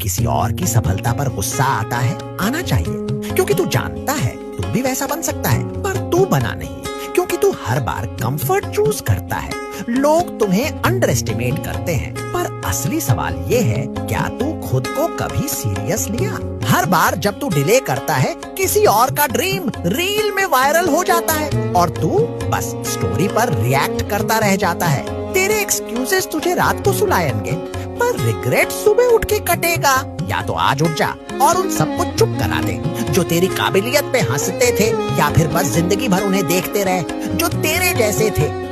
किसी और की सफलता पर गुस्सा आता है, आना चाहिए, क्योंकि तू जानता है तू भी वैसा बन सकता है, पर तू बना नहीं, क्योंकि तू हर बार कंफर्ट चूज करता है। लोग तुम्हें अंडर एस्टिमेट करते हैं, पर असली सवाल ये है, क्या तू खुद को कभी सीरियस लिया? हर बार जब तू डिले करता है, किसी और का ड्रीम रील में वायरल हो जाता है और तू बस स्टोरी पर रिएक्ट करता रह जाता है। तेरे एक्सक्यूजेस तुझे रात को सुलाएंगे, पर रिग्रेट सुबह उठ के कटेगा। या तो आज उठ जा और उन सबको चुप करा दे जो तेरी काबिलियत पे हंसते थे, या फिर बस जिंदगी भर उन्हें देखते रहे जो तेरे जैसे थे।